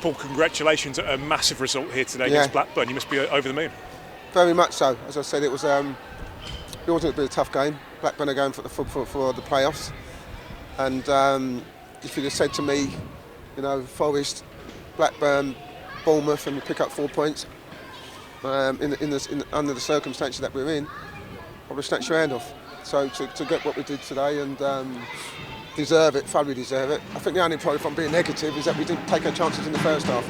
Paul, congratulations, a massive result here today against Blackburn. You must be over the moon. Very much so. As I said, it wasn't a bit of a tough game. Blackburn are going for the playoffs, and if you'd have said to me, Forest, Blackburn, Bournemouth, and we pick up 4 points under the circumstances that we're in, I would have snatched your hand off. So to get what we did today and deserve it, thoroughly deserve it. I think the only problem, if I'm being negative, is that we didn't take our chances in the first half,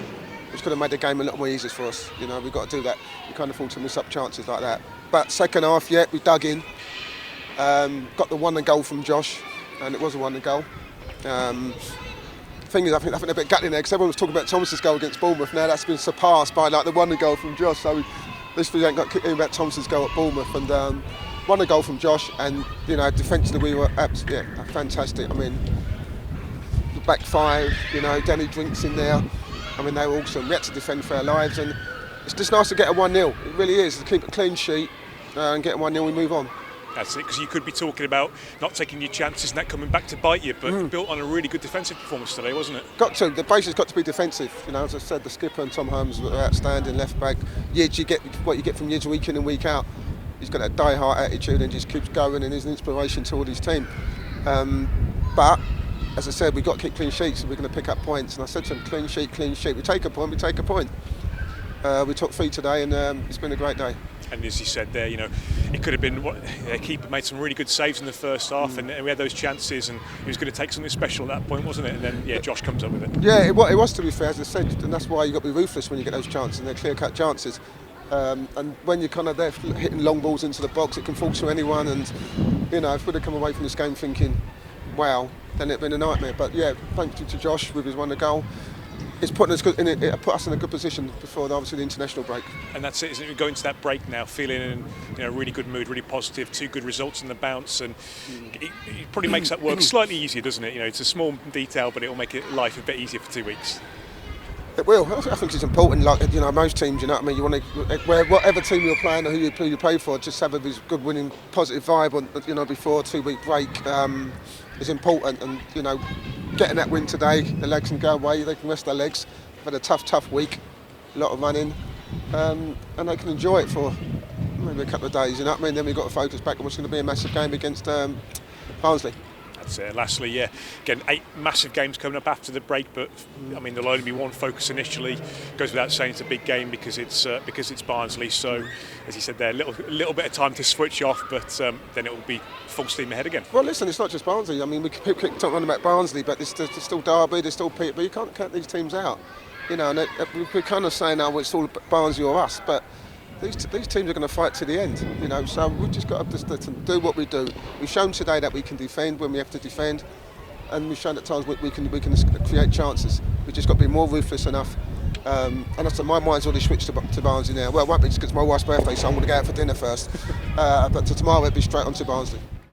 which could have made the game a lot more easier for us. We've got to do that. We can't afford to miss up chances like that. But second half, we dug in. Got the 1 goal from Josh, and it was a 1 goal. Thing is, I think they're a bit gutting there because everyone was talking about Thomas's goal against Bournemouth. Now that's been surpassed by the 1 goal from Josh. So at least we ain't got to about Thomas's goal at Bournemouth. And 1 goal from Josh, and defensively we were absolutely fantastic. I mean, the back five, Danny Drinks in there. I mean, they were awesome. We had to defend for our lives, and it's just nice to get a 1-0. It really is, to keep a clean sheet and get a 1-0, we move on. That's it, because you could be talking about not taking your chances and that coming back to bite you, but built on a really good defensive performance today, wasn't it? Got to. The base has got to be defensive. As I said, the skipper and Tom Holmes were outstanding left back. Yidge, you get what you get from Yidge week in and week out. He's got that die-hard attitude and just keeps going, and is an inspiration to all his team. But as I said, we've got to keep clean sheets and we're going to pick up points. And I said to him, clean sheet. We take a point, we take a point. We took 3 today, and it's been a great day. And as you said there, it could have been the keeper made some really good saves in the first half, and we had those chances, and he was going to take something special at that point, wasn't it? And then Josh comes up with it. Yeah, it was, to be fair, as I said, and that's why you've got to be ruthless when you get those chances, and they're clear-cut chances. And when you're kind of there hitting long balls into the box, it can fall to anyone. And if we'd have come away from this game thinking, wow, then it'd been a nightmare. But thank you to Josh with his 1 goal. It's put us in a good position before obviously the international break. And that's it, isn't it? We go into that break now feeling in a really good mood, really positive, 2 good results in the bounce, and it probably makes that work slightly easier, doesn't it? It's a small detail, but it'll make life a bit easier for 2 weeks. It will. I think it's important. Most teams, you want to, whatever team you're playing or who you play for, just have a good, winning, positive vibe on, before a 2-week break is important. And getting that win today, the legs can go away. They can rest their legs. They've had a tough week, a lot of running, and they can enjoy it for maybe a couple of days. Then we've got to focus back on what's going to be a massive game against Barnsley. That's it. Lastly, again, 8 massive games coming up after the break, but there'll only be one focus initially. Goes without saying it's a big game because it's Barnsley. So, as you said there, a little bit of time to switch off, but then it will be full steam ahead again. Well, listen, it's not just Barnsley. We keep talking about Barnsley, but there's still Derby, there's still Peterborough. You can't cut these teams out. And we're kind of saying now it's all Barnsley or us, but these teams are going to fight to the end, So we've just got to do what we do. We've shown today that we can defend when we have to defend, and we've shown at times we can create chances. We've just got to be more ruthless enough. And that's my mind's already switched to Barnsley now. Well, it won't be just because it's my wife's birthday, so I'm going to go out for dinner first. But tomorrow it'll be straight on to Barnsley.